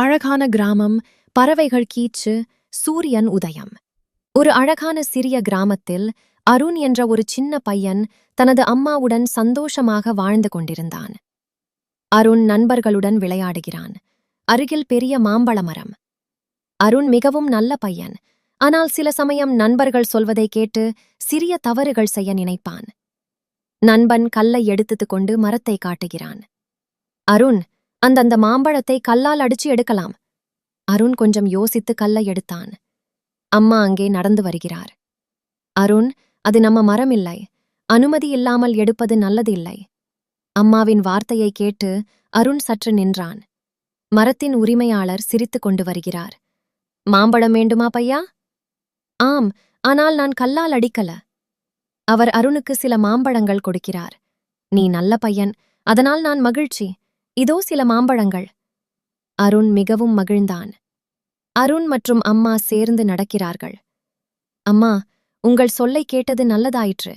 அழகான கிராமம், பறவைகள் கீச்சு, சூரியன் உதயம். ஒரு அழகான சிறிய கிராமத்தில் அருண் என்ற ஒரு சின்ன பையன் தனது அம்மாவுடன் சந்தோஷமாக வாழ்ந்து கொண்டிருந்தான். அருண் நண்பர்களுடன் விளையாடுகிறான். அருகில் பெரிய மாம்பழ மரம். அருண் மிகவும் நல்ல பையன். ஆனால் சில சமயம் நண்பர்கள் சொல்வதை கேட்டு சிறிய தவறுகள் செய்ய நினைப்பான். நண்பன் கல்லை எடுத்துக் கொண்டு மரத்தை காட்டுகிறான். அருண், அந்த மாம்பழத்தை கல்லால் அடிச்சு எடுக்கலாம். அருண் கொஞ்சம் யோசித்து கல்லை எடுத்தான். அம்மா அங்கே நடந்து வருகிறார். அருண், அது நம்ம மரம் இல்லை. அனுமதி இல்லாமல் எடுப்பது நல்லது இல்லை. அம்மாவின் வார்த்தையை கேட்டு அருண் சற்று நின்றான். மரத்தின் உரிமையாளர் சிரித்துக் கொண்டு வருகிறார். மாம்பழம் வேண்டுமா பையா? ஆம், ஆனால் நான் கல்லால் அடிக்கல. அவர் அருணுக்கு சில மாம்பழங்கள் கொடுக்கிறார். நீ நல்ல பையன், அதனால் நான் மகிழ்ச்சி. இதோ சில மாம்பழங்கள். அருண் மிகவும் மகிழ்ந்தான். அருண் மற்றும் அம்மா சேர்ந்து நடக்கிறார்கள். அம்மா, உங்கள் சொல்லை கேட்டது நல்லதாயிற்று.